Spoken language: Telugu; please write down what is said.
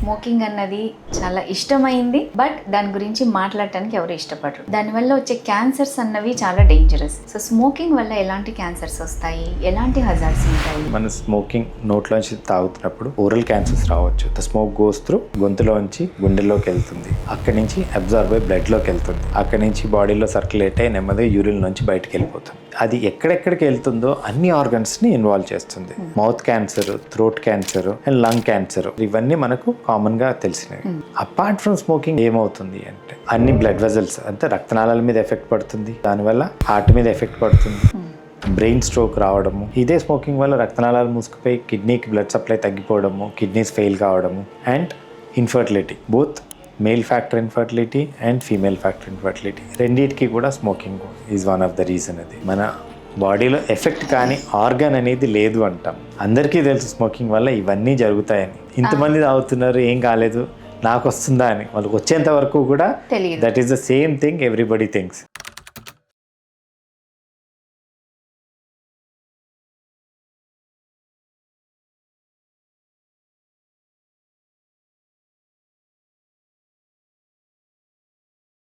స్మోకింగ్ అన్నది చాలా ఇష్టమైంది, బట్ దాని గురించి మాట్లాడటానికి ఎవరు ఇష్టపడరు. దానివల్ల వచ్చే క్యాన్సర్స్ అన్నవి చాలా డేంజరస్. సో స్మోకింగ్ వల్ల ఎలాంటి క్యాన్సర్స్ వస్తాయి, ఎలాంటి హజార్డ్స్ ఉంటాయి? మన స్మోకింగ్ నోట్లోంచి తాగుతున్నప్పుడు ఓరల్ క్యాన్సర్స్ రావచ్చు. ద స్మోక్ గోస్ త్రూ గొంతులోంచి గుండెల్లోకి వెళ్తుంది, అక్కడి నుంచి అబ్జార్బ్ అయ్యి బ్లడ్లోకి వెళ్తుంది, అక్కడి నుంచి బాడీలో సర్క్యులేట్ అయ్యి నెమ్మదిగా యూరిన్ నుంచి బయటకు వెళ్ళిపోతుంది. అది ఎక్కడెక్కడికి వెళ్తుందో అన్ని ఆర్గన్స్ని ఇన్వాల్వ్ చేస్తుంది. Mouth cancer, throat cancer and lung cancer ఇవన్నీ మనకు కామన్గా తెలిసినవి. అపార్ట్ ఫ్రమ్ స్మోకింగ్ ఏమవుతుంది అంటే అన్ని బ్లడ్ వెజల్స్ అంటే రక్తనాళాల మీద ఎఫెక్ట్ పడుతుంది, దానివల్ల హార్ట్ మీద ఎఫెక్ట్ పడుతుంది, బ్రెయిన్ స్ట్రోక్ రావడము. ఇదే స్మోకింగ్ వల్ల రక్తనాళాలు మూసుకుపోయి కిడ్నీకి బ్లడ్ సప్లై తగ్గిపోవడము, కిడ్నీస్ ఫెయిల్ కావడము and infertility, both male factor infertility and female factor infertility రెండింటికి కూడా smoking is one of the reason. అది మన బాడీలో ఎఫెక్ట్ కానీ ఆర్గాన్ అనేది లేదు అంటాం. అందరికీ తెలుసు స్మోకింగ్ వల్ల ఇవన్నీ జరుగుతాయని. ఇంతమంది తాగుతున్నారు ఏం కాలేదు నాకు వస్తుందా అని, వాళ్ళకి వచ్చేంత వరకు కూడా తెలియదు. That is the same thing everybody thinks.